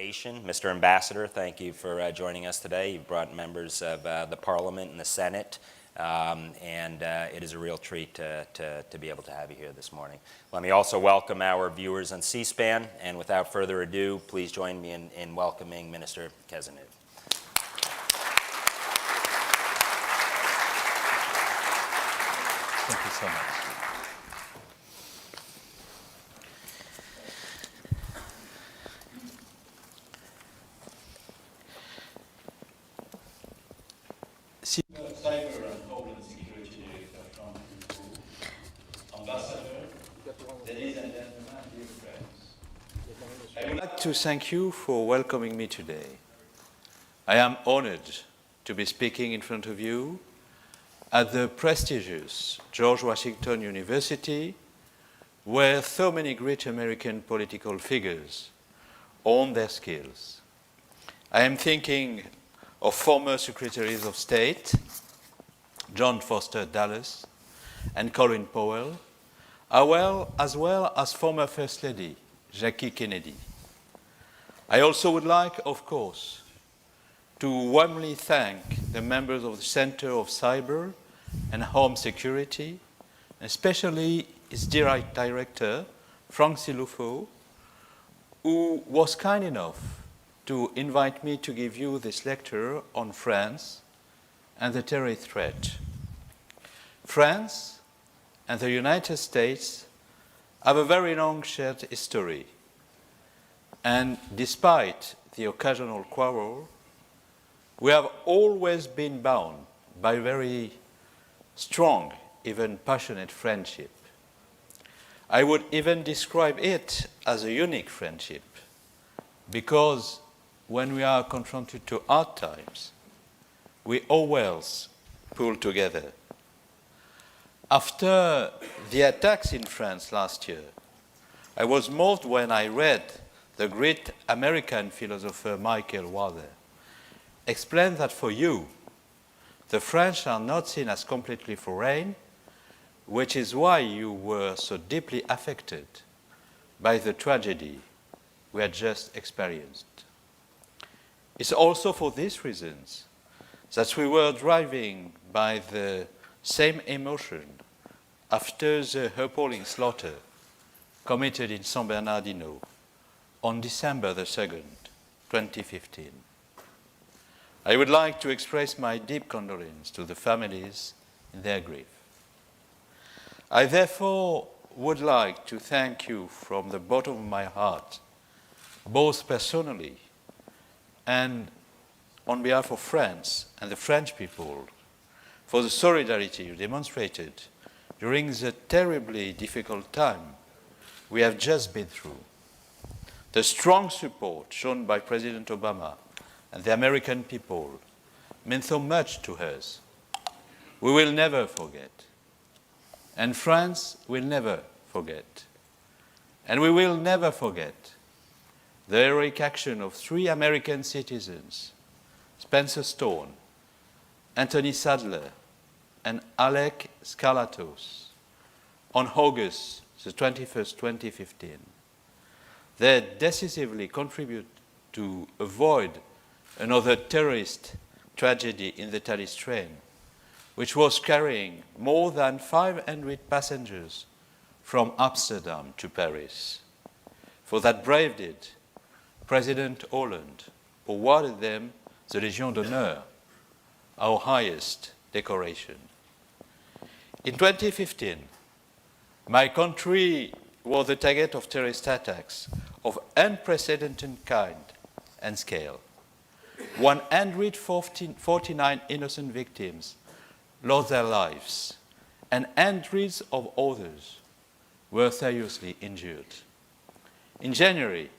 nation. Mr. Ambassador, thank you for joining us today. You've brought members of the Parliament and the Senate, and it is a real treat to be able to have you here this morning. Let me also welcome our viewers on C-SPAN, and without further ado, please join me in welcoming Minister Cazeneuve. Thank you so much. Cyber and Homeland Security Director from the Ambassador, ladies and gentlemen, dear friends. I would like to thank you for welcoming me today. I am honored to be speaking in front of you at the prestigious George Washington University, where so many great American political figures own their skills. I am thinking of former Secretaries of State, John Foster Dulles and Colin Powell, as well as former First Lady, Jackie Kennedy. I also would like, of course, to warmly thank the members of the Center of Cyber and Home Security, especially its director, Frank Silufo, who was kind enough to invite me to give you this lecture on France and the terrorist threat. France and the United States have a very long shared history, and despite the occasional quarrel, we have always been bound by very strong, even passionate friendship. I would even describe it as a unique friendship, because when we are confronted to hard times, we always pull together. After the attacks in France last year, I was moved when I read the great American philosopher Michael Walzer explain that for you, the French are not seen as completely foreign, which is why you were so deeply affected by the tragedy we had just experienced. It's also for these reasons that we were driven by the same emotion after the appalling slaughter committed in San Bernardino on December the 2nd, 2015. I would like to express my deep condolence to the families in their grief. I therefore would like to thank you from the bottom of my heart, both personally and on behalf of France and the French people, for the solidarity you demonstrated during the terribly difficult time we have just been through. The strong support shown by President Obama and the American people meant so much to us. We will never forget. And France will never forget. And we will never forget the heroic action of 3 American citizens, Spencer Stone, Anthony Sadler, and Alec Skalatos, on August the 21st, 2015. They decisively contribute to avoid another terrorist tragedy in the Thalys train, which was carrying more than 500 passengers from Amsterdam to Paris. For that brave deed, President Hollande awarded them the Légion d'honneur, our highest decoration. In 2015, my country was the target of terrorist attacks of unprecedented kind and scale. 149 innocent victims lost their lives, and hundreds of others were seriously injured. In January,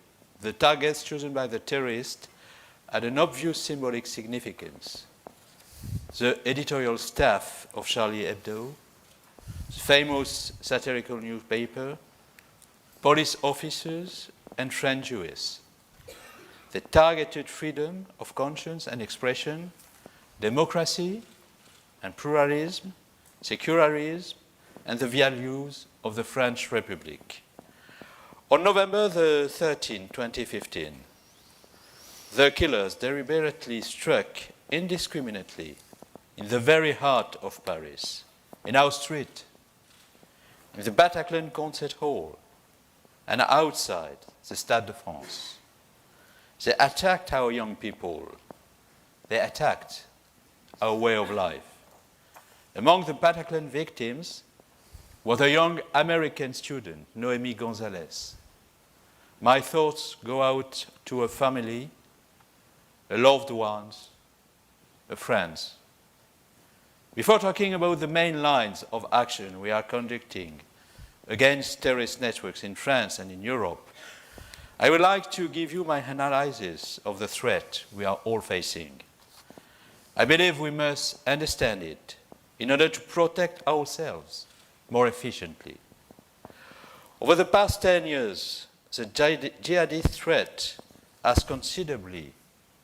the targets chosen by the terrorists had an obvious symbolic significance. The editorial staff of Charlie Hebdo, the famous satirical newspaper, police officers, and French Jews. They targeted freedom of conscience and expression, democracy and pluralism, secularism, and the values of the French Republic. On November the 13th, 2015, The killers deliberately struck indiscriminately in the very heart of Paris, in our street, in the Bataclan concert hall, and outside the Stade de France. They attacked our young people. They attacked our way of life. Among the Bataclan victims was a young American student, Noemi Gonzalez. My thoughts go out to her family, her loved ones, her friends. Before talking about the main lines of action we are conducting against terrorist networks in France and in Europe, I would like to give you my analysis of the threat we are all facing. I believe we must understand it in order to protect ourselves more efficiently. Over the past 10 years, the jihadist threat has considerably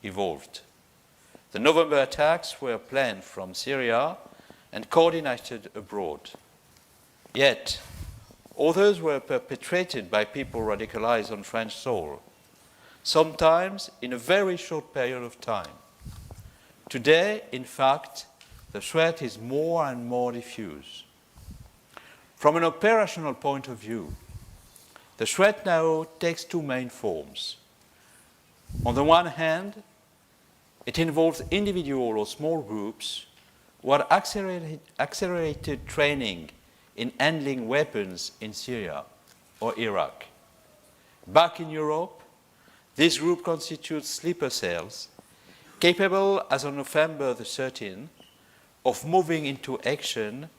evolved. The November attacks were planned from Syria and coordinated abroad. Yet, others were perpetrated by people radicalized on French soil, sometimes in a very short period of time. Today, in fact, the threat is more and more diffuse. From an operational point of view, the threat now takes two main forms. On the one hand, it involves individual or small groups who had accelerated training in handling weapons in Syria or Iraq. Back in Europe, this group constitutes sleeper cells capable, as of November the 13th, of moving into action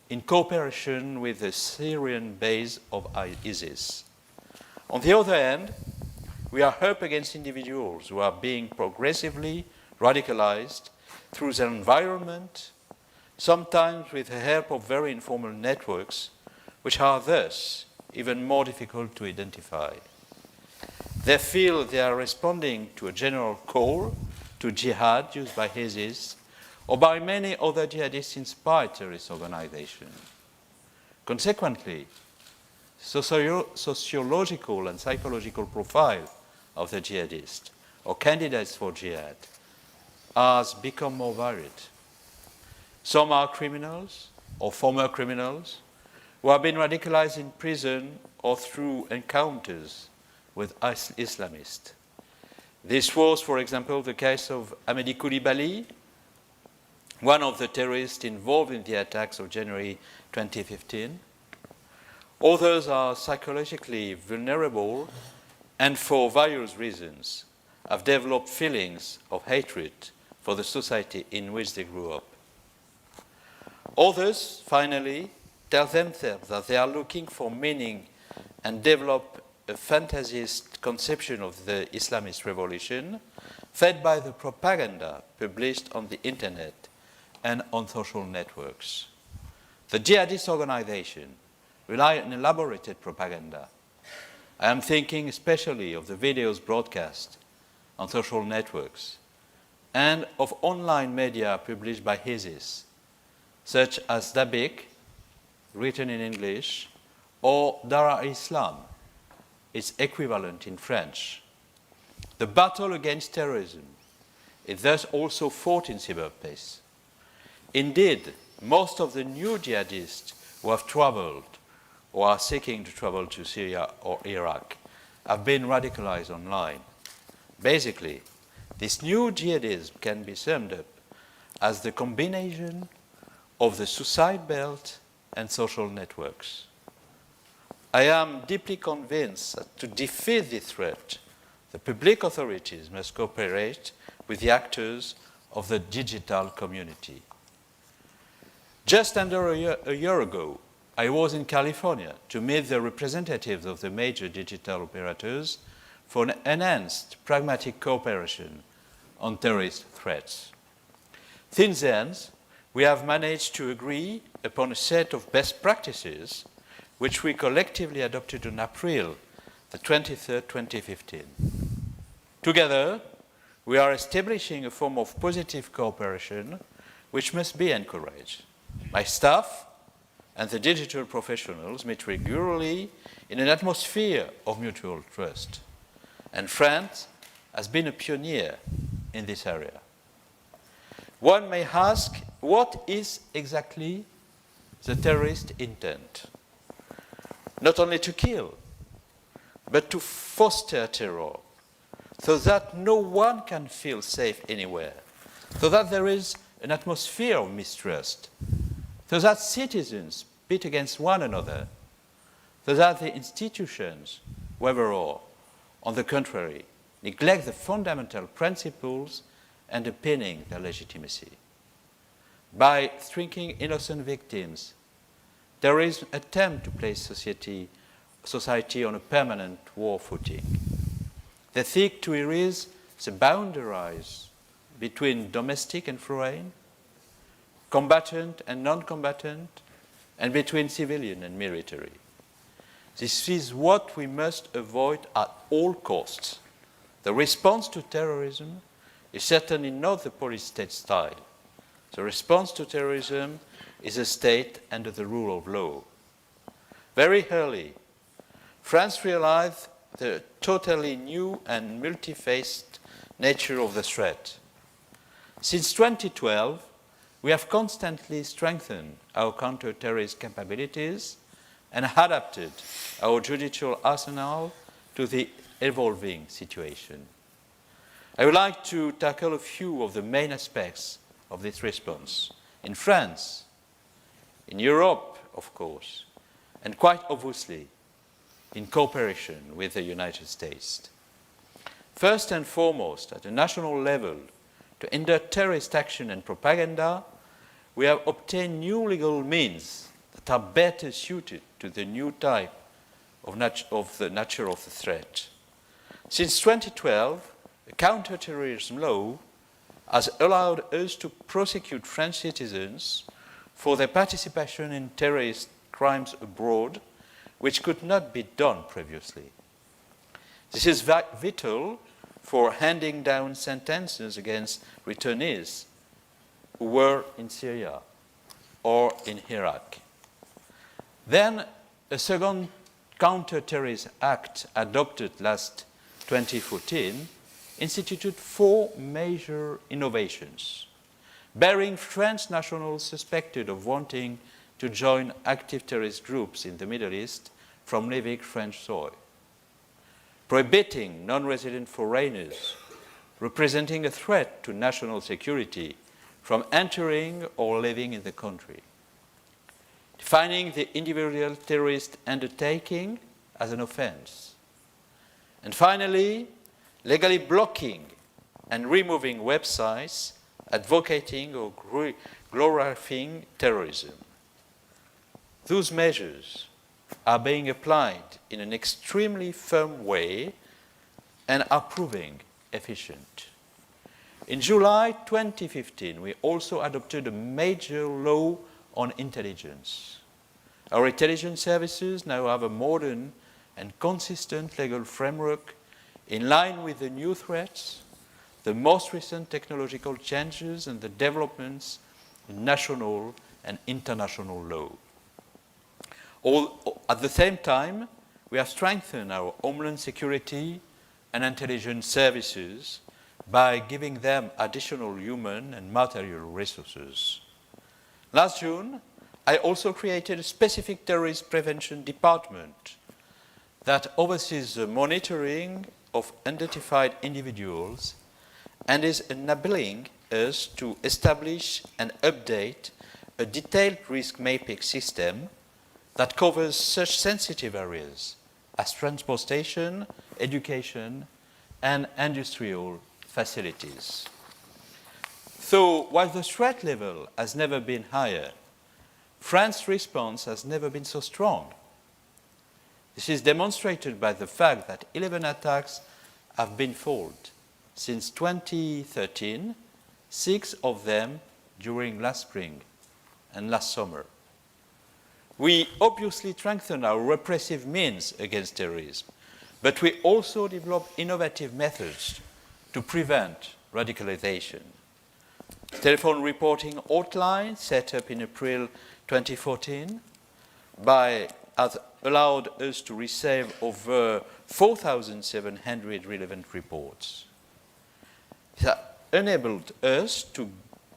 in cooperation with the Syrian base of ISIS. On the other hand, we are up against individuals who are being progressively radicalized through their environment, sometimes with the help of very informal networks, which are thus even more difficult to identify. They feel they are responding to a general call to jihad used by ISIS or by many other jihadist-inspired terrorist organizations. Consequently, sociological and psychological profile of the jihadist or candidates for jihad has become more varied. Some are criminals or former criminals who have been radicalized in prison or through encounters with Islamists. This was, for example, the case of Amedi Koulibaly, one of the terrorists involved in the attacks of January 2015. Others are psychologically vulnerable and for various reasons have developed feelings of hatred for the society in which they grew up. Others, finally, tell themselves that they are looking for meaning and develop a fantasist conception of the Islamist revolution fed by the propaganda published on the internet and on social networks. The jihadist organization rely on elaborated propaganda. I am thinking especially of the videos broadcast on social networks and of online media published by ISIS, such as Dabik, written in English, or Dar al-Islam, its equivalent in French. The battle against terrorism is thus also fought in cyberspace. Indeed, most of the new jihadists who have traveled or are seeking to travel to Syria or Iraq have been radicalized online. Basically, this new jihadism can be summed up as the combination of the suicide belt and social networks. I am deeply convinced that to defeat this threat, the public authorities must cooperate with the actors of the digital community. Just under a year ago, I was in California to meet the representatives of the major digital operators for an enhanced pragmatic cooperation on terrorist threats. Since then, we have managed to agree upon a set of best practices which we collectively adopted on April the 23rd, 2015. Together, we are establishing a form of positive cooperation which must be encouraged. My staff and the digital professionals meet regularly in an atmosphere of mutual trust. And France has been a pioneer in this area. One may ask, what is exactly the terrorist intent? Not only to kill, but to foster terror, so that no one can feel safe anywhere, so that there is an atmosphere of mistrust, so that citizens pit against one another, so that the institutions, overall, on the contrary, neglect the fundamental principles underpinning their legitimacy. By shrinking innocent victims, terrorism attempts to place society on a permanent war footing. They seek to erase the boundaries between domestic and foreign, combatant and non-combatant, and between civilian and military. This is what we must avoid at all costs. The response to terrorism is certainly not the police-state style. The response to terrorism is a state under the rule of law. Very early, France realized the totally new and multi-faced nature of the threat. Since 2012, we have constantly strengthened our counter-terrorist capabilities and adapted our judicial arsenal to the evolving situation. I would like to tackle a few of the main aspects of this response. In France, in Europe, of course, and quite obviously, in cooperation with the United States. First and foremost, at a national level, to hinder terrorist action and propaganda, we have obtained new legal means that are better suited to the new type of the nature of the threat. Since 2012, the counter-terrorism law has allowed us to prosecute French citizens for their participation in terrorist crimes abroad, which could not be done previously. This is vital for handing down sentences against returnees who were in Syria or in Iraq. Then a second counter-terrorist act adopted last 2014 instituted 4 major innovations, barring French nationals suspected of wanting to join active terrorist groups in the Middle East from leaving French soil, prohibiting non-resident foreigners representing a threat to national security from entering or living in the country, defining the individual terrorist undertaking as an offense, and finally, legally blocking and removing websites advocating or glorifying terrorism. Those measures are being applied in an extremely firm way and are proving efficient. In July 2015, we also adopted a major law on intelligence. Our intelligence services now have a modern and consistent legal framework in line with the new threats, the most recent technological changes, and the developments in national and international law. At the same time, we have strengthened our homeland security and intelligence services by giving them additional human and material resources. Last June, I also created a specific terrorist prevention department that oversees the monitoring of identified individuals and is enabling us to establish and update a detailed risk mapping system that covers such sensitive areas as transportation, education, and industrial facilities. So, while the threat level has never been higher, France's response has never been so strong. This is demonstrated by the fact that 11 attacks have been foiled since 2013, 6 of them during last spring and last summer. We obviously strengthen our repressive means against terrorism, but we also develop innovative methods to prevent radicalization. The telephone reporting hotline set up in April 2014 has allowed us to receive over 4,700 relevant reports. It has enabled us to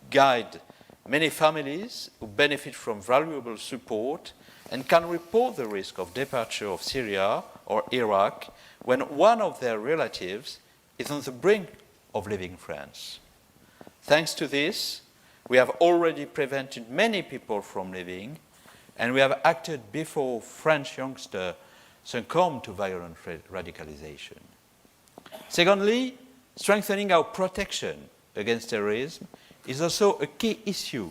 guide many families who benefit from valuable support and can report the risk of departure of Syria or Iraq when one of their relatives is on the brink of leaving France. Thanks to this, we have already prevented many people from leaving, and we have acted before French youngsters succumb to violent radicalization. Secondly, strengthening our protection against terrorism is also a key issue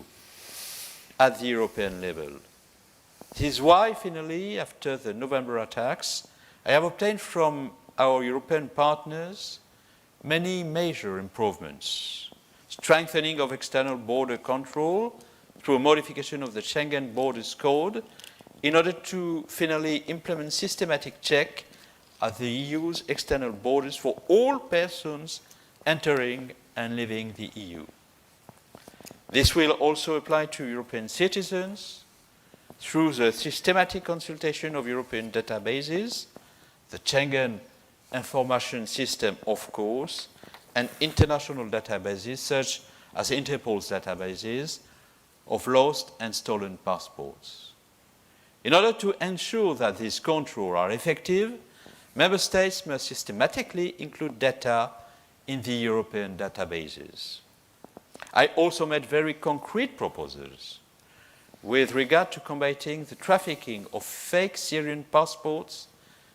at the European level. This is why, finally, after the November attacks, I have obtained from our European partners many major improvements. Strengthening of external border control through a modification of the Schengen Borders Code in order to finally implement systematic check at the EU's external borders for all persons entering and leaving the EU. This will also apply to European citizens through the systematic consultation of European databases, the Schengen Information System, of course, and international databases such as Interpol's databases of lost and stolen passports. In order to ensure that these controls are effective, Member States must systematically include data in the European databases. I also made very concrete proposals with regard to combating the trafficking of fake Syrian passports,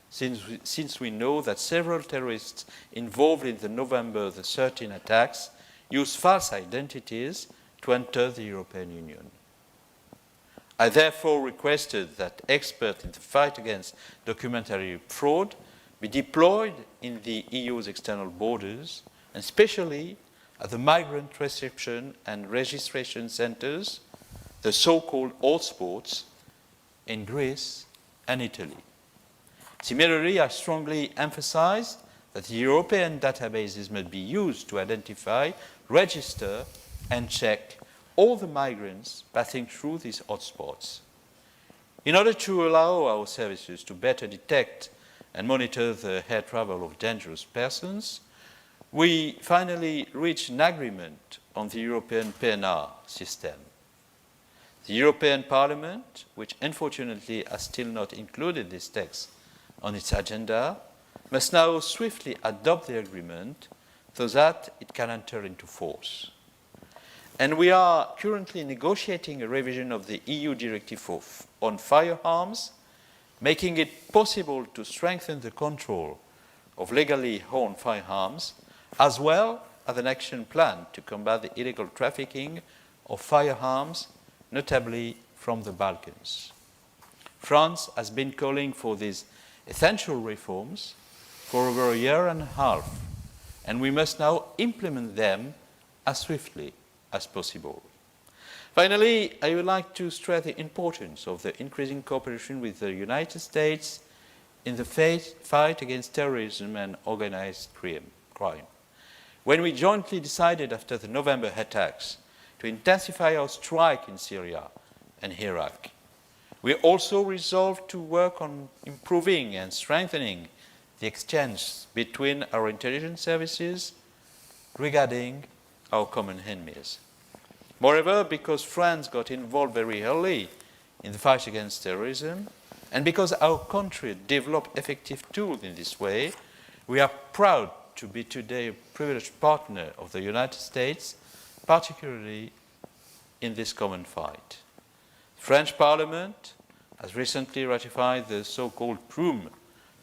since we know that several terrorists involved in the November 13 attacks used false identities to enter the European Union. I therefore requested that experts in the fight against documentary fraud be deployed in the EU's external borders, and especially at the migrant reception and registration centers, the so-called hotspots in Greece and Italy. Similarly, I strongly emphasized that the European databases must be used to identify, register, and check all the migrants passing through these hotspots. In order to allow our services to better detect and monitor the air travel of dangerous persons, we finally reached an agreement on the European PNR system. The European Parliament, which unfortunately has still not included this text on its agenda, must now swiftly adopt the agreement so that it can enter into force. And we are currently negotiating a revision of the EU directive on firearms, making it possible to strengthen the control of legally owned firearms, as well as an action plan to combat the illegal trafficking of firearms, notably from the Balkans. France has been calling for these essential reforms for over a year and a half, and we must now implement them as swiftly as possible. Finally, I would like to stress the importance of the increasing cooperation with the United States in the fight against terrorism and organized crime. When we jointly decided after the November attacks to intensify our strike in Syria and Iraq, we also resolved to work on improving and strengthening the exchange between our intelligence services regarding our common enemies. Moreover, because France got involved very early in the fight against terrorism, and because our country developed effective tools in this way, we are proud to be today a privileged partner of the United States, particularly in this common fight. The French Parliament has recently ratified the so-called PRUM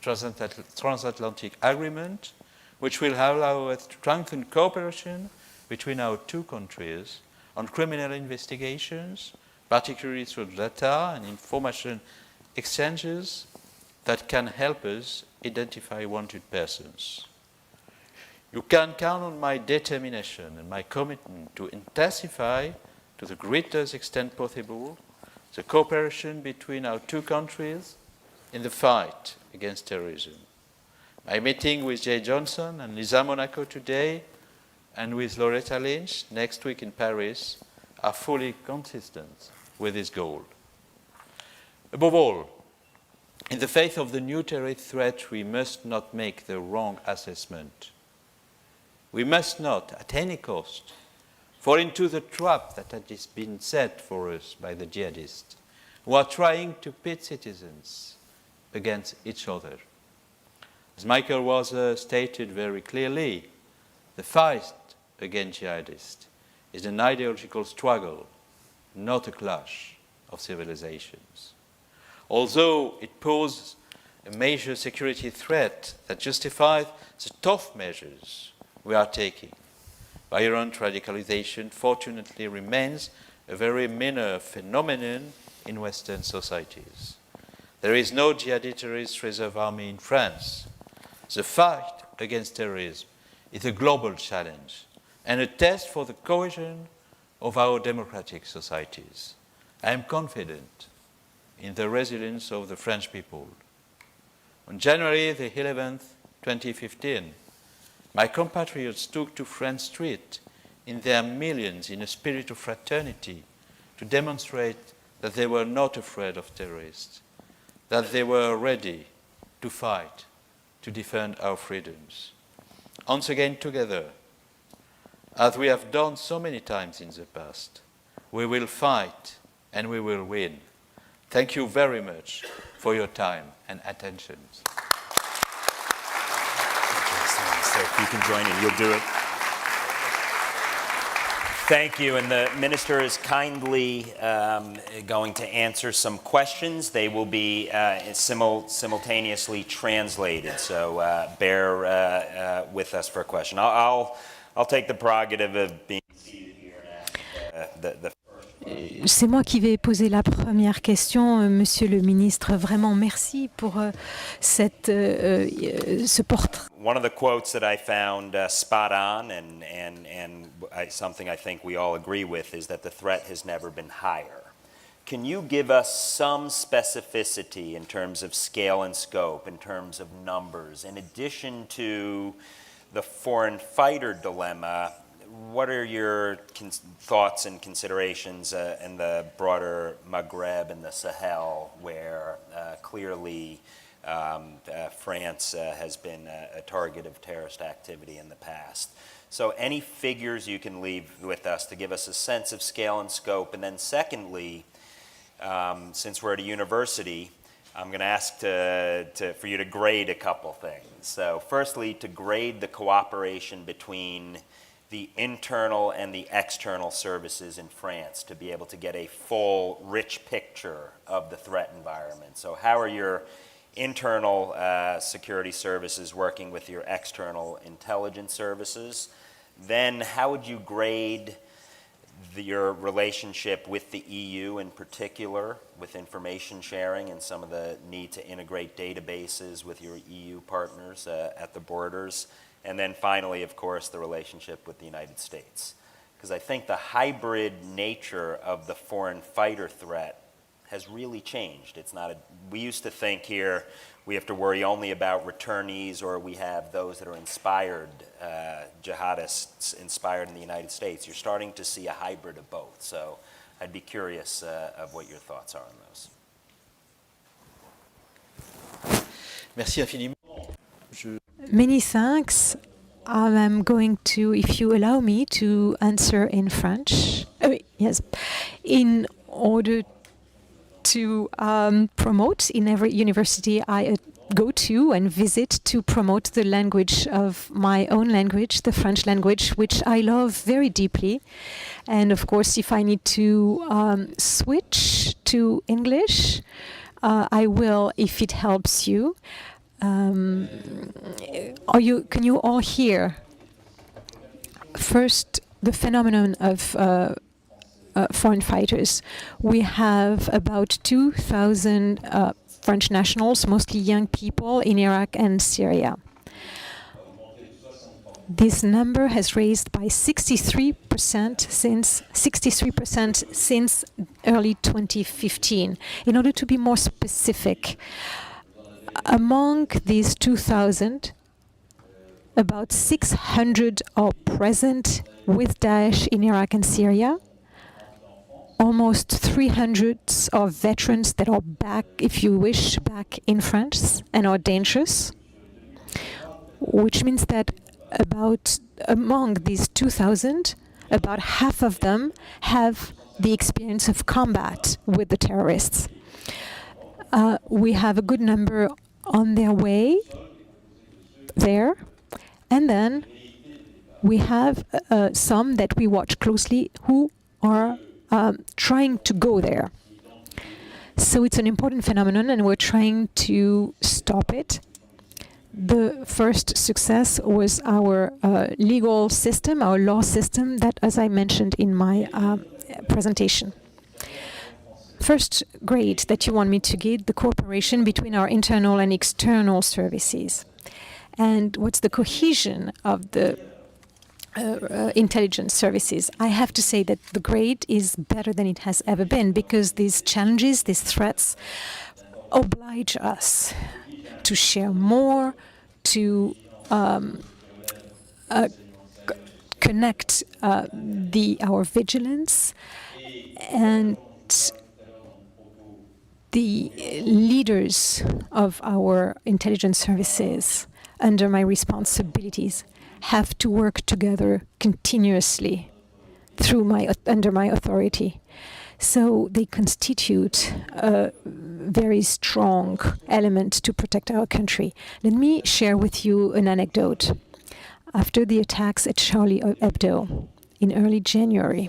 transatlantic agreement, which will allow us to strengthen cooperation between our two countries on criminal investigations, particularly through data and information exchanges that can help us identify wanted persons. You can count on my determination and my commitment to intensify to the greatest extent possible the cooperation between our two countries in the fight against terrorism. My meeting with Jay Johnson and Lisa Monaco today and with Loretta Lynch next week in Paris are fully consistent with this goal. Above all, in the face of the new terrorist threat, we must not make the wrong assessment. We must not, at any cost, fall into the trap that has been set for us by the jihadists, who are trying to pit citizens against each other. As Michael Walzer stated very clearly, the fight against jihadists is an ideological struggle, not a clash of civilizations. Although it poses a major security threat that justifies the tough measures we are taking, violent radicalization fortunately remains a very minor phenomenon in Western societies. There is no jihadi terrorist reserve army in France. The fight against terrorism is a global challenge and a test for the cohesion of our democratic societies. I am confident in the resilience of the French people. On January the 11th, 2015, my compatriots took to French streets in their millions in a spirit of fraternity to demonstrate that they were not afraid of terrorists, that they were ready to fight, to defend our freedoms. Once again together, as we have done so many times in the past, we will fight and we will win. Thank you very much for your time and attention. So if you can join in, you'll do it. Thank you, and the minister is kindly going to answer some questions. They will be simultaneously translated, so bear with us for a question. I'll take the prerogative of being seated here and ask the C'est moi qui vais poser la première question, Monsieur le ministre. Vraiment, merci pour ce portrait. One of the quotes that I found spot on and something I think we all agree with is that the threat has never been higher. Can you give us some specificity in terms of scale and scope, in terms of numbers? In addition to the foreign fighter dilemma, what are your thoughts and considerations in the broader Maghreb and the Sahel, where clearly France has been a target of terrorist activity in the past? So any figures you can leave with us to give us a sense of scale and scope. And then secondly, since we're at a university, I'm going to ask for you to grade a couple things. So firstly, to grade the cooperation between the internal and the external services in France to be able to get a full, rich picture of the threat environment. So how are your internal security services working with your external intelligence services? Then how would you grade your relationship with the EU in particular, with information sharing and some of the need to integrate databases with your EU partners at the borders? And then finally, of course, the relationship with the United States. Because I think the hybrid nature of the foreign fighter threat has really changed. It's not we used to think here we have to worry only about returnees, or we have those that are inspired, jihadists inspired in the United States. You're starting to see a hybrid of both. So I'd be curious of what your thoughts are on those. Merci infiniment. Many thanks. I'm going to, if you allow me, to answer in French. Yes, in order to promote in every university I go to and visit, to promote the language of my own language, the French language, which I love very deeply. And of course, if I need to switch to English, I will, if it helps you. Can you all hear? First, the phenomenon of foreign fighters. We have about 2,000 French nationals, mostly young people, in Iraq and Syria. This number has raised by 63% since early 2015. In order to be more specific, among these 2,000, about 600 are present with Daesh in Iraq and Syria. Almost 300 are veterans that are back, if you wish, back in France and are dangerous, which means that about among these 2,000, about half of them have the experience of combat with the terrorists. We have a good number on their way there, and then we have some that we watch closely who are trying to go there. So it's an important phenomenon, and we're trying to stop it. The first success was our legal system, our law system, that, as I mentioned in my presentation. First grade that you want me to give, the cooperation between our internal and external services. And what's the cohesion of the intelligence services? I have to say that the grade is better than it has ever been, because these challenges, these threats, oblige us to share more, to connect our vigilance, and the leaders of our intelligence services under my responsibilities have to work together continuously under my authority. So they constitute a very strong element to protect our country. Let me share with you an anecdote. After the attacks at Charlie Hebdo in early January,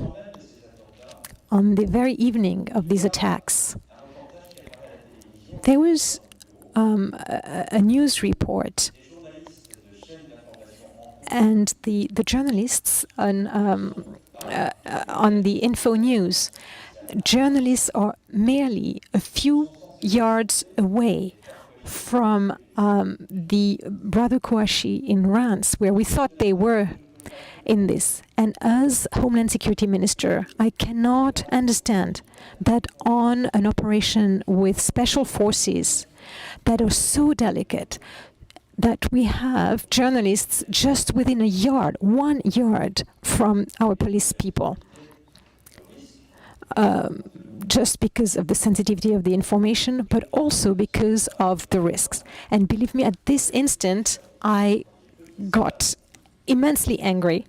on the very evening of these attacks, there was a news report, and the journalists on the Info News, journalists are merely a few yards away from the Brother Kouachi in Reims, where we thought they were in this. And as Homeland Security Minister, I cannot understand that on an operation with special forces that are so delicate, that we have journalists just within 1 yard from our police people, just because of the sensitivity of the information, but also because of the risks. And believe me, at this instant, I got immensely angry.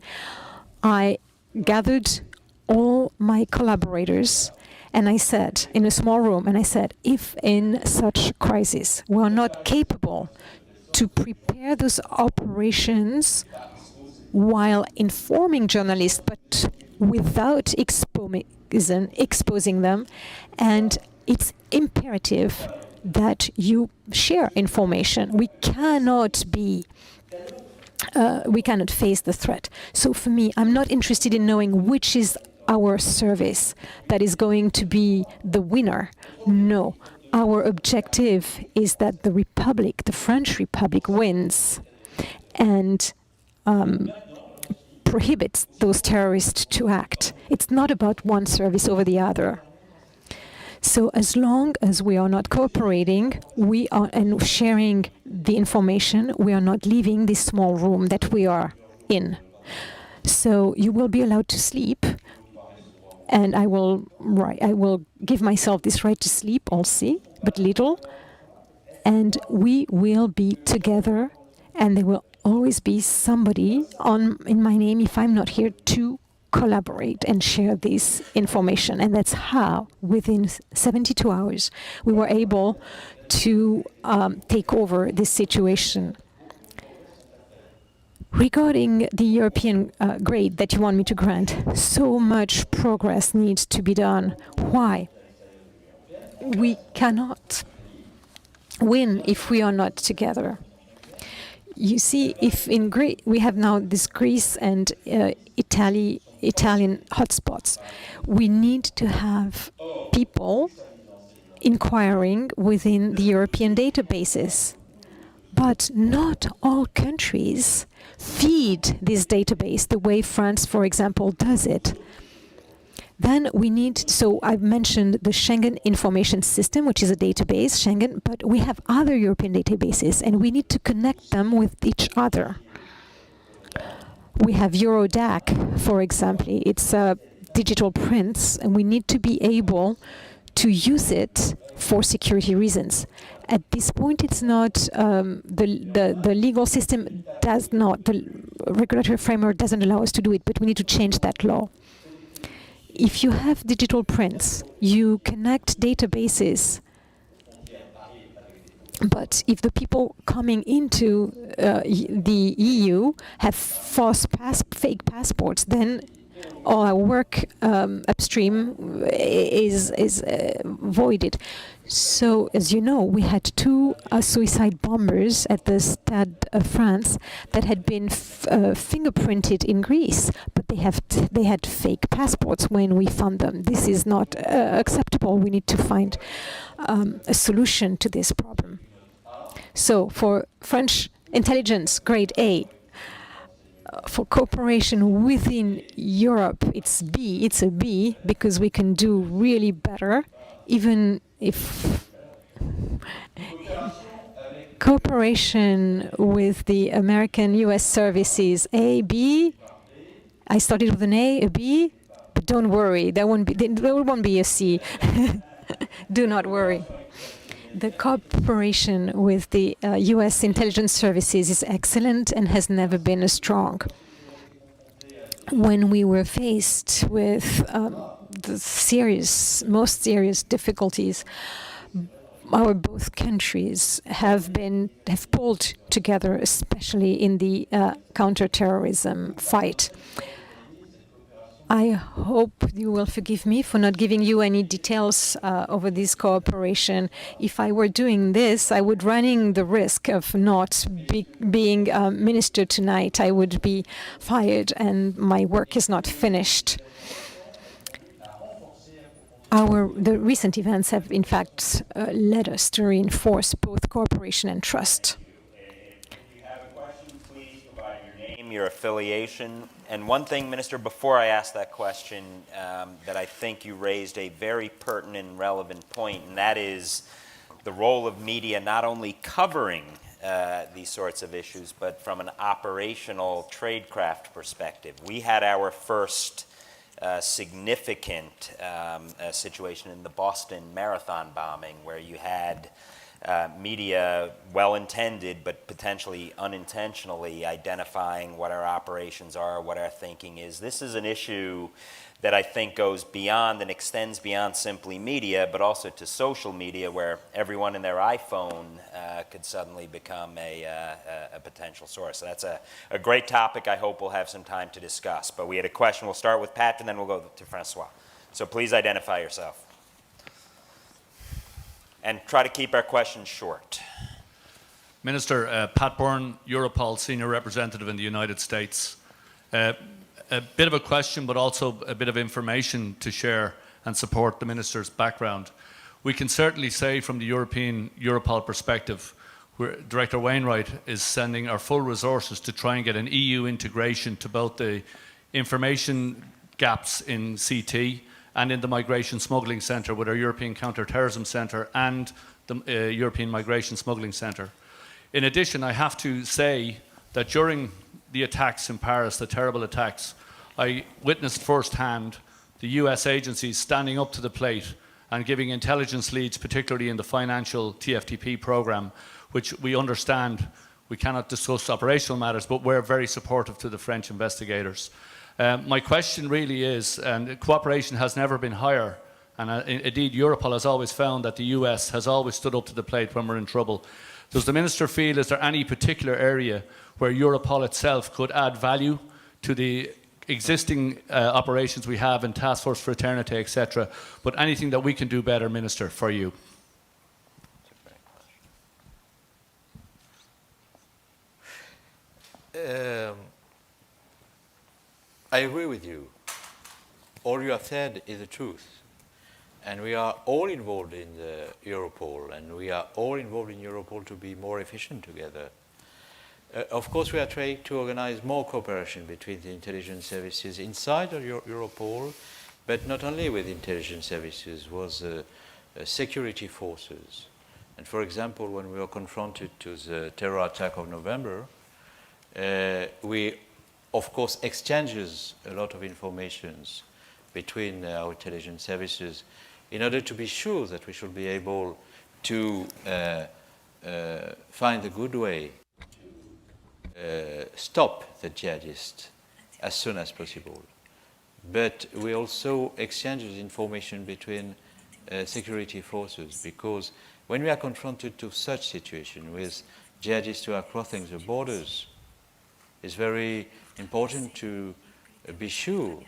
I gathered all my collaborators, and I said, in a small room, and I said, if in such crisis we are not capable to prepare those operations while informing journalists, but without exposing them, and it's imperative that you share information. We cannot face the threat. So for me, I'm not interested in knowing which is our service that is going to be the winner. No. Our objective is that the Republic, the French Republic, wins and prohibits those terrorists to act. It's not about one service over the other. So as long as we are not cooperating, and sharing the information, we are not leaving this small room that we are in. So you will be allowed to sleep, and I will give myself this right to sleep also, but little, and we will be together, and there will always be somebody in my name if I'm not here to collaborate and share this information. And that's how, within 72 hours, we were able to take over this situation. Regarding the European grade that you want me to grant, so much progress needs to be done. Why? We cannot win if we are not together. You see, if in Greece, we have now this Greece and Italian hotspots, we need to have people inquiring within the European databases. But not all countries feed this database the way France, for example, does it. Then we need, so I've mentioned the Schengen Information System, which is a database, Schengen, but we have other European databases, and we need to connect them with each other. We have Eurodac, for example. It's a digital prints, and we need to be able to use it for security reasons. At this point, it's not the legal system does not, the regulatory framework doesn't allow us to do it, but we need to change that law. If you have digital prints, you connect databases. But if the people coming into the EU have fake passports, then all our work upstream is voided. So, as you know, we had two suicide bombers at the Stade of France that had been fingerprinted in Greece, but they had fake passports when we found them. This is not acceptable. We need to find a solution to this problem. So, for French intelligence, grade A. For cooperation within Europe, it's B. It's a B because we can do really better, even if cooperation with the American U.S. services, A, B. I started with an A, B, but don't worry, there won't be a C. Do not worry. The cooperation with the U.S. intelligence services is excellent and has never been as strong. When we were faced with the most serious difficulties, our both countries have pulled together, especially in the counter-terrorism fight. I hope you will forgive me for not giving you any details over this cooperation. If I were doing this, I would running the risk of not being minister tonight. I would be fired and my work is not finished. The recent events have, in fact, led us to reinforce both cooperation and trust. If you have a question, please provide your name, your affiliation. And one thing, Minister, before I ask that question, that I think you raised a very pertinent and relevant point, and that is the role of media not only covering these sorts of issues, but from an operational tradecraft perspective. We had our first significant situation in the Boston Marathon bombing, where you had media, well-intended but potentially unintentionally, identifying what our operations are, what our thinking is. This is an issue that I think goes beyond and extends beyond simply media, but also to social media, where everyone in their iPhone could suddenly become a potential source. So that's a great topic I hope we'll have some time to discuss. But we had a question. We'll start with Pat, and then we'll go to Francois. So please identify yourself. And try to keep our questions short. Minister, Pat Byrne, Europol Senior Representative in the United States. A bit of a question, but also a bit of information to share and support the Minister's background. We can certainly say from the European Europol perspective, where Director Wainwright is sending our full resources to try and get an EU integration to both the information gaps in CT and in the Migration Smuggling Centre with our European Counter-Terrorism Centre and the European Migration Smuggling Centre. In addition, I have to say that during the attacks in Paris, the terrible attacks, I witnessed firsthand the US agencies standing up to the plate and giving intelligence leads, particularly in the financial TFTP programme, which we understand we cannot discuss operational matters, but we're very supportive to the French investigators. My question really is, and cooperation has never been higher, and indeed Europol has always found that the US has always stood up to the plate when we're in trouble. Does the Minister feel, is there any particular area where Europol itself could add value to the existing operations we have in Task Force Fraternité, etc., but anything that we can do better, Minister, for you? I agree with you. All you have said is the truth. And we are all involved in the Europol, and we are all involved in Europol to be more efficient together. Of course, we are trying to organize more cooperation between the intelligence services inside of Europol, but not only with intelligence services, was security forces. And for example, when we were confronted to the terror attack of November, we, of course, exchanges a lot of informations between our intelligence services in order to be sure that we should be able to find a good way to stop the jihadists as soon as possible. But we also exchange information between security forces, because when we are confronted to such situation with jihadists who are crossing the borders, it's very important to be sure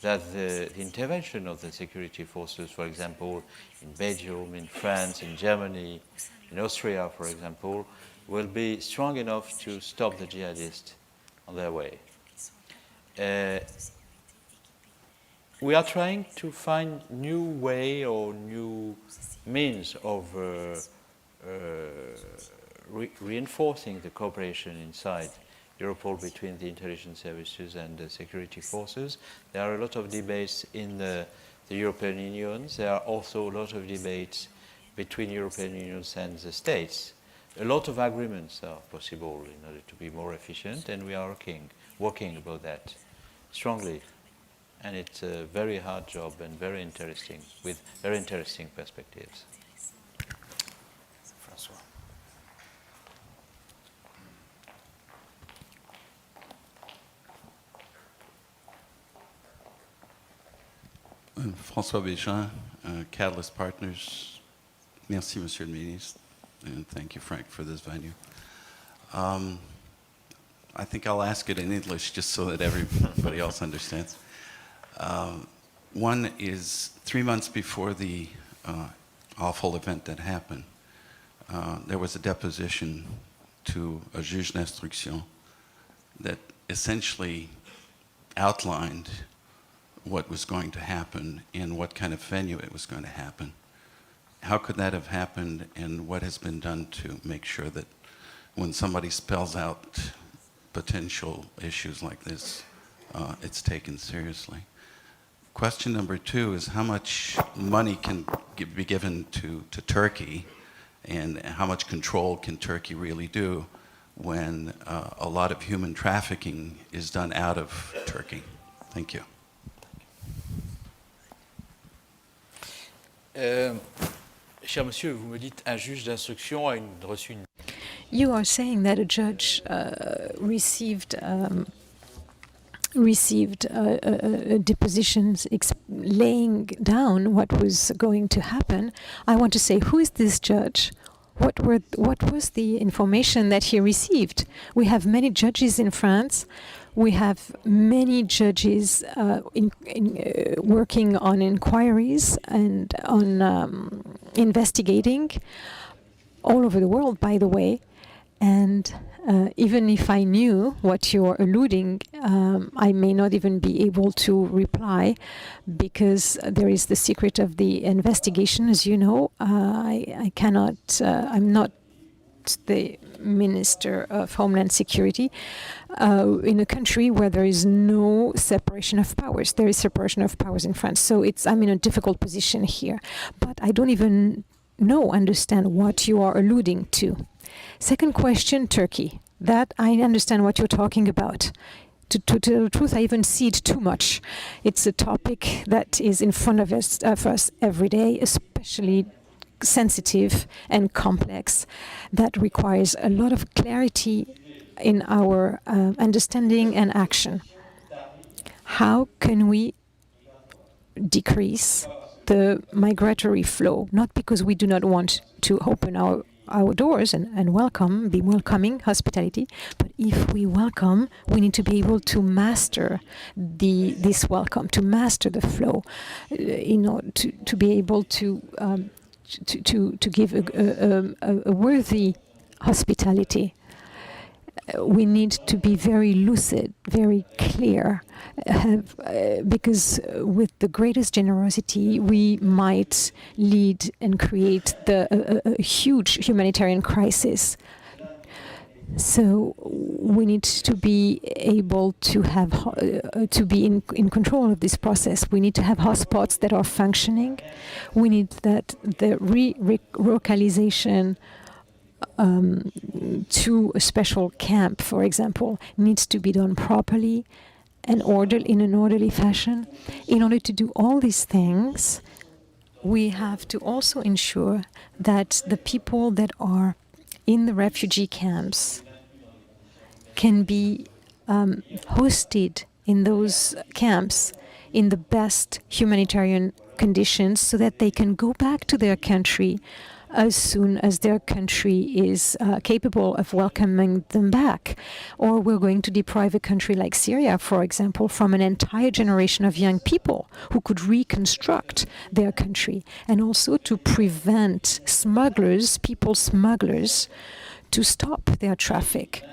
that the intervention of the security forces, for example, in Belgium, in France, in Germany, in Austria, for example, will be strong enough to stop the jihadists on their way. We are trying to find new way or new means of reinforcing the cooperation inside Europol between the intelligence services and the security forces. There are a lot of debates in the European Union. There are also a lot of debates between European Union and the States. A lot of agreements are possible in order to be more efficient, and we are working about that strongly. And it's a very hard job and very interesting, with very interesting perspectives. François. François Béjean, Catalyst Partners. Merci, Monsieur le Ministre, and thank you, Frank, for this venue. I think I'll ask it in English just so that everybody else understands. One is 3 months before the awful event that happened, there was a deposition to a juge d'instruction that essentially outlined what was going to happen and what kind of venue it was going to happen. How could that have happened, and what has been done to make sure that when somebody spells out potential issues like this, it's taken seriously? Question number 2 is how much money can be given to Turkey, and how much control can Turkey really do when a lot of human trafficking is done out of Turkey? Thank you. Cher monsieur, vous me dites un juge d'instruction a reçu une... You are saying that a judge received depositions laying down what was going to happen. I want to say, who is this judge? What was the information that he received? We have many judges in France. We have many judges working on inquiries and on investigating all over the world, by the way. And even if I knew what you're alluding, I may not even be able to reply, because there is the secret of the investigation, as you know. I cannot, I'm not the Minister of Homeland Security in a country where there is no separation of powers. There is separation of powers in France, so I'm in a difficult position here. But I don't even understand what you are alluding to. Second question, Turkey. That I understand what you're talking about. To tell the truth, I even see it too much. It's a topic that is in front of us every day, especially sensitive and complex, that requires a lot of clarity in our understanding and action. How can we decrease the migratory flow? Not because we do not want to open our doors and be welcoming hospitality, but if we welcome, we need to be able to master this welcome, to master the flow, to be able to give a worthy hospitality. We need to be very lucid, very clear, because with the greatest generosity, we might lead and create a huge humanitarian crisis. So we need to be able to have to be in control of this process. We need to have hotspots that are functioning. We need that the relocalization to a special camp, for example, needs to be done properly and in an orderly fashion. In order to do all these things, we have to also ensure that the people that are in the refugee camps can be hosted in those camps in the best humanitarian conditions so that they can go back to their country as soon as their country is capable of welcoming them back. Or we're going to deprive a country like Syria, for example, from an entire generation of young people who could reconstruct their country, and also to prevent smugglers, people smugglers, to stop their traffic.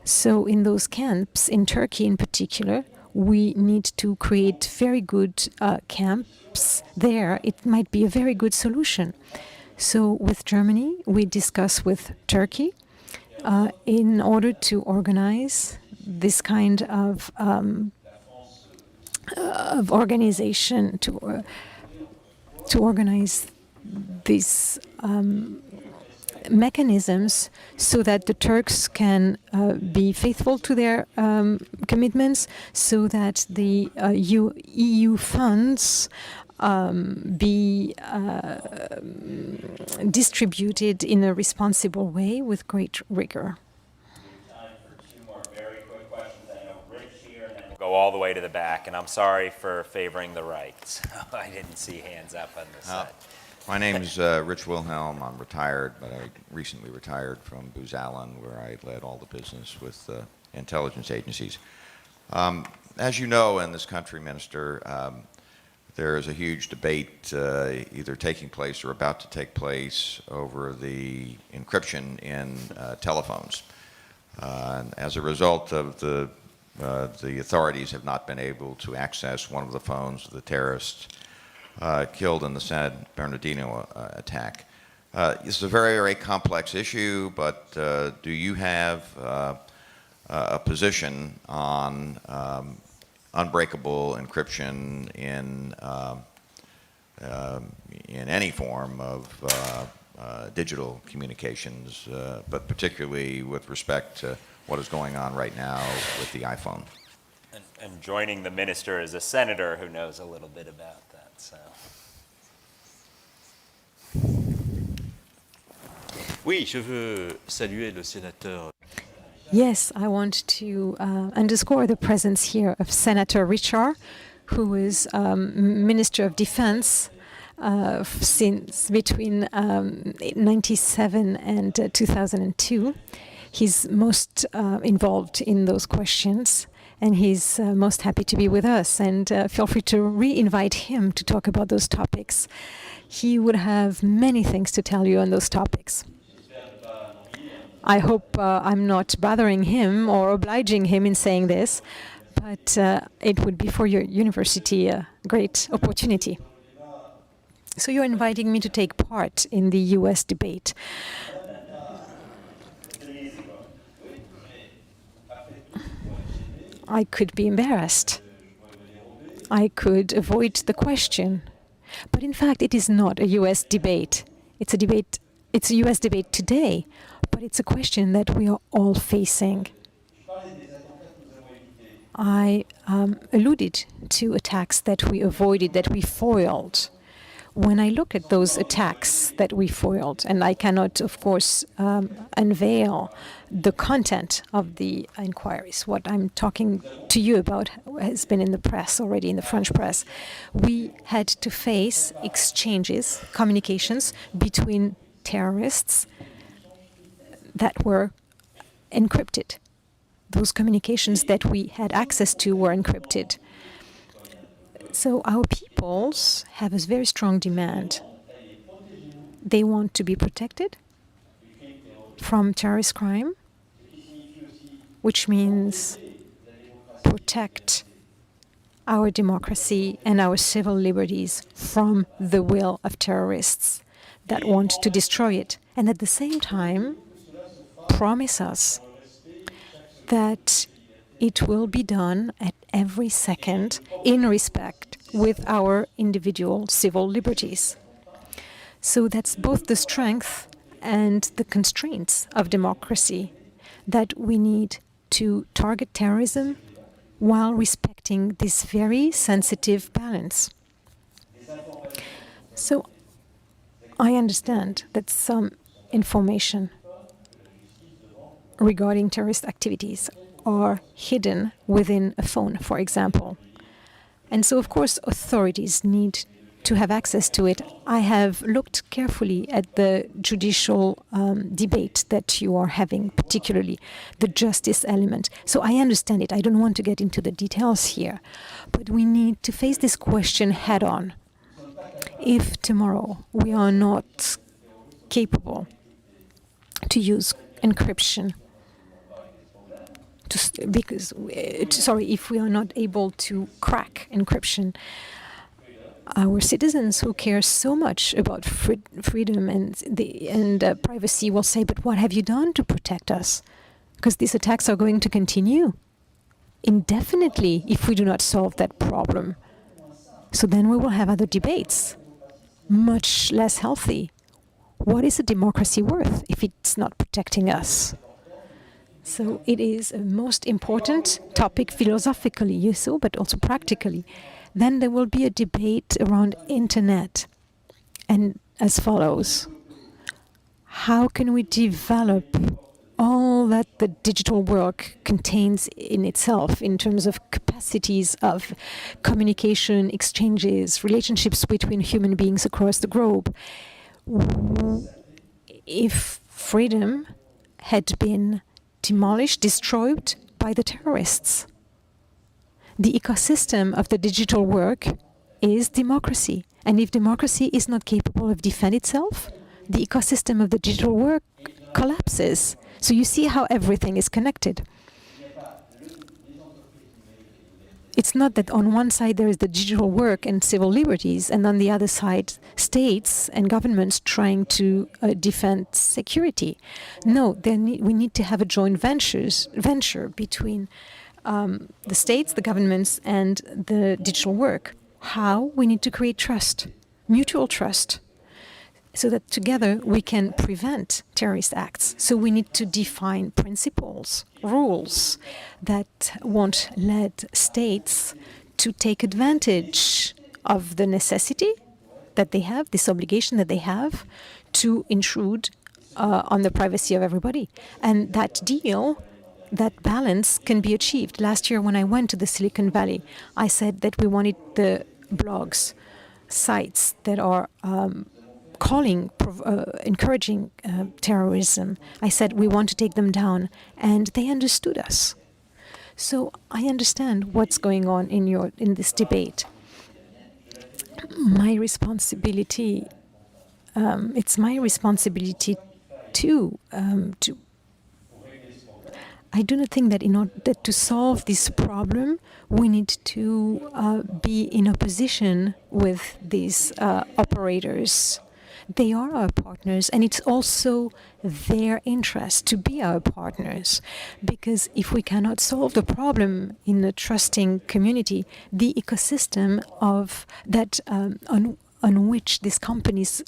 So in those camps, in Turkey in particular, we need to create very good camps there. It might be a very good solution. So with Germany, we discuss with Turkey in order to organize this kind of organization, to organize these mechanisms so that the Turks can be faithful to their commitments, so that the EU funds be distributed in a responsible way with great rigor. Time for two more very quick questions. I know Rich here, and then we'll go all the way to the back. And I'm sorry for favoring the right. I didn't see hands up on this side. My name is Rich Wilhelm. I'm retired, but I recently retired from Booz Allen, where I led all the business with intelligence agencies. As you know, in this country, Minister, there is a huge debate either taking place or about to take place over the encryption in telephones. As a result of the authorities have not been able to access one of the phones of the terrorists killed in the San Bernardino attack. This is a very, very complex issue, but do you have a position on unbreakable encryption in any form of digital communications, but particularly with respect to what is going on right now with the iPhone? And joining the minister is a senator who knows a little bit about that. So. Oui, je veux saluer le sénateur. Yes, I want to underscore the presence here of Senator Richard, who was Minister of Defense since between 1997 and 2002. He's most involved in those questions, and he's most happy to be with us. And feel free to re-invite him to talk about those topics. He would have many things to tell you on those topics. I hope I'm not bothering him or obliging him in saying this, but it would be for your university a great opportunity. So you're inviting me to take part in the US debate. I could be embarrassed. I could avoid the question. But in fact, it is not a US debate. It's a US debate today, but it's a question that we are all facing. I alluded to attacks that we avoided, that we foiled. When I look at those attacks that we foiled, and I cannot, of course, unveil the content of the inquiries, what I'm talking to you about has been in the press already, in the French press. We had to face exchanges, communications between terrorists that were encrypted. Those communications that we had access to were encrypted. So our peoples have a very strong demand. They want to be protected from terrorist crime, which means protect our democracy and our civil liberties from the will of terrorists that want to destroy it. And at the same time, promise us that it will be done at every second in respect with our individual civil liberties. So that's both the strength and the constraints of democracy, that we need to target terrorism while respecting this very sensitive balance. So I understand that some information regarding terrorist activities are hidden within a phone, for example. And so, of course, authorities need to have access to it. I have looked carefully at the judicial debate that you are having, particularly the justice element. So I understand it. I don't want to get into the details here. But we need to face this question head on. If tomorrow we are not capable to use encryption, if we are not able to crack encryption, our citizens who care so much about freedom and privacy will say, but what have you done to protect us? Because these attacks are going to continue indefinitely if we do not solve that problem. So then we will have other debates, much less healthy. What is a democracy worth if it's not protecting us? So it is a most important topic philosophically, but also practically. Then there will be a debate around internet, and as follows: how can we develop all that the digital world contains in itself in terms of capacities of communication, exchanges, relationships between human beings across the globe? If freedom had been demolished, destroyed by the terrorists, the ecosystem of the digital work is democracy. And if democracy is not capable of defending itself, the ecosystem of the digital work collapses. So you see how everything is connected. It's not that on one side there is the digital work and civil liberties, and on the other side, states and governments trying to defend security. No, we need to have a joint venture between the states, the governments, and the digital work. How? We need to create trust, mutual trust, so that together we can prevent terrorist acts. So we need to define principles, rules that won't let states to take advantage of the necessity that they have, this obligation that they have to intrude on the privacy of everybody. And that deal, that balance can be achieved. Last year when I went to the Silicon Valley, I said that we wanted the blogs, sites that are encouraging terrorism. I said we want to take them down, and they understood us. So I understand what's going on in this debate. My responsibility, it's my responsibility too, I do not think that in order to solve this problem, we need to be in opposition with these operators. They are our partners, and it's also their interest to be our partners. Because if we cannot solve the problem in a trusting community, the ecosystem of that on which these companies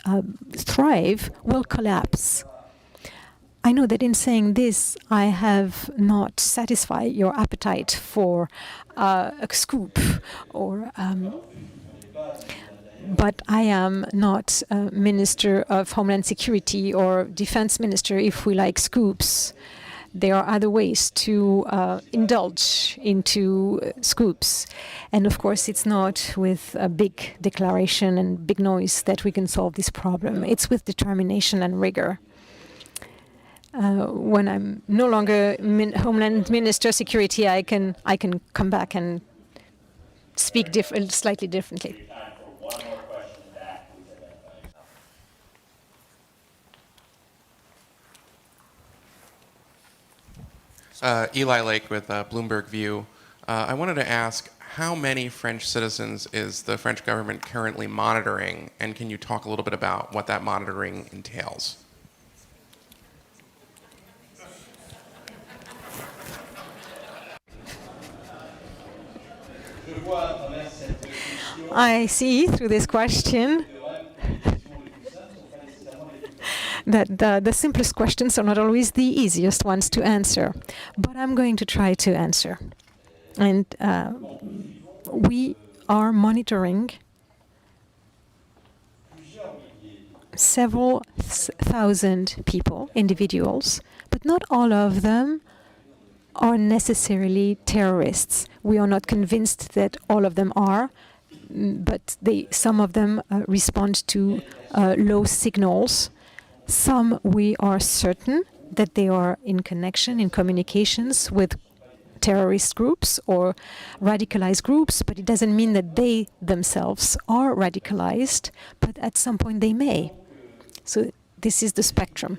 thrive will collapse. I know that in saying this, I have not satisfied your appetite for a scoop, but I am not a Minister of Homeland Security or Defense Minister if we like scoops. There are other ways to indulge into scoops. And of course, it's not with a big declaration and big noise that we can solve this problem. It's with determination and rigor. When I'm no longer Homeland Minister Security, I can come back and speak slightly differently. Eli Lake with Bloomberg View. I wanted to ask, how many French citizens is the French government currently monitoring, and can you talk a little bit about what that monitoring entails? I see through this question that the simplest questions are not always the easiest ones to answer. But I'm going to try to answer. And we are monitoring several thousand people, individuals, But not all of them are necessarily terrorists. We are not convinced that all of them are, but some of them respond to low signals. Some we are certain that they are in connection, in communications with terrorist groups or radicalized groups, but it doesn't mean that they themselves are radicalized, but at some point they may. So this is the spectrum.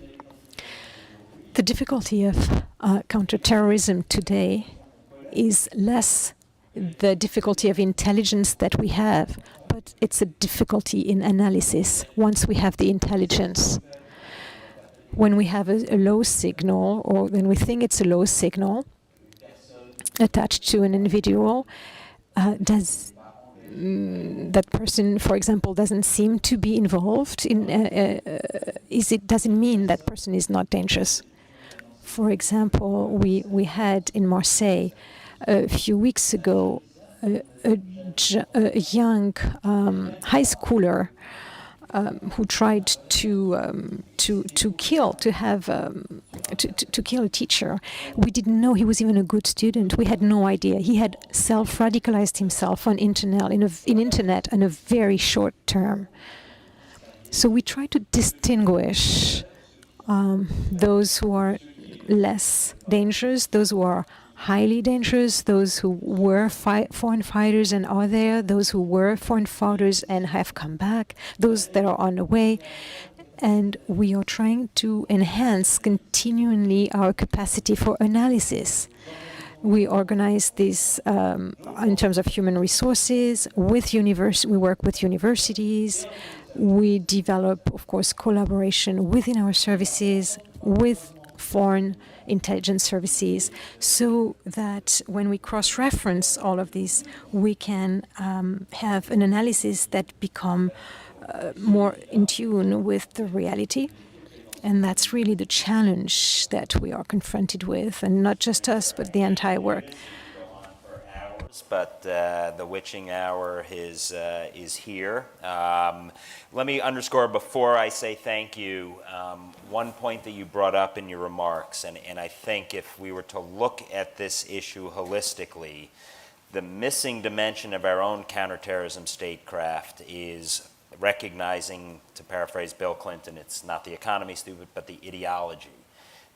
The difficulty of counterterrorism today is less the difficulty of intelligence that we have, but it's a difficulty in analysis once we have the intelligence. When we have a low signal, or when we think it's a low signal attached to an individual, that person, for example, doesn't seem to be involved in, doesn't mean that person is not dangerous. For example, we had in Marseille a few weeks ago a young high schooler who tried to kill a teacher. We didn't know he was even a good student. We had no idea. He had self-radicalized himself on internet in a very short term. So we try to distinguish those who are less dangerous, those who are highly dangerous, those who were foreign fighters and are there, those who were foreign fighters and have come back, those that are on the way. And we are trying to enhance continually our capacity for analysis. We organize this in terms of human resources. We work with universities. We develop, of course, collaboration within our services with foreign intelligence services, so that when we cross-reference all of these, we can have an analysis that become more in tune with the reality. And that's really the challenge that we are confronted with, and not just us, but the entire work. But the witching hour is here. Let me underscore before I say thank you, one point that you brought up in your remarks, and I think if we were to look at this issue holistically, the missing dimension of our own counterterrorism statecraft is recognizing, to paraphrase Bill Clinton, it's not the economy, stupid, but the ideology.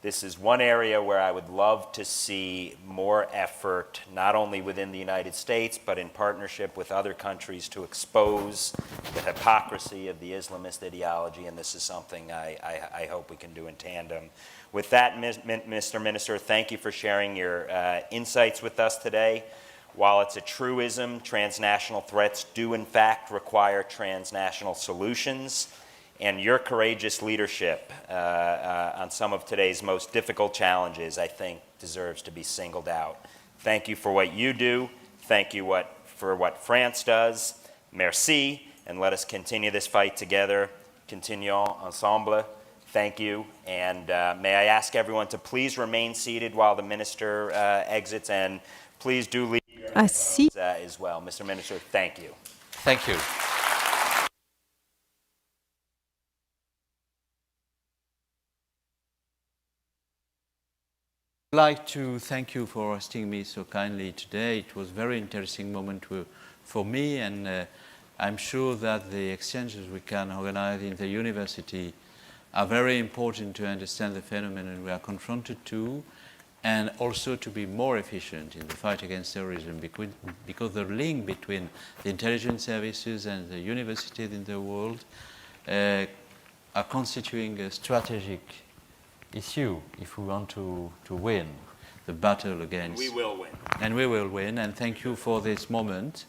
This is one area where I would love to see more effort, not only within the United States, but in partnership with other countries to expose the hypocrisy of the Islamist ideology, and this is something I hope we can do in tandem. With that, Mr. Minister, thank you for sharing your insights with us today. While it's a truism, transnational threats do in fact require transnational solutions, and your courageous leadership on some of today's most difficult challenges, I think, deserves to be singled out. Thank you for what you do. Thank you for what France does. Merci, and let us continue this fight together. Continuons ensemble. Thank you, and may I ask everyone to please remain seated while the minister exits, and please do leave as well. Mr. Minister, thank you. Thank you. I'd like to thank you for hosting me so kindly today. It was a very interesting moment for me, and I'm sure that the exchanges we can organize in the university are very important to understand the phenomenon we are confronted to, and also to be more efficient in the fight against terrorism, because the link between the intelligence services and the universities in the world are constituting a strategic issue if we want to win the battle against. We will win. And we will win. And thank you for this moment,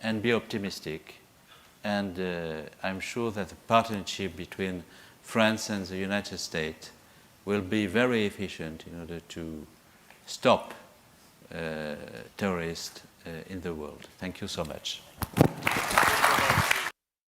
and be optimistic. And I'm sure that the partnership between France and the United States will be very efficient in order to stop terrorists in the world. Thank you so much.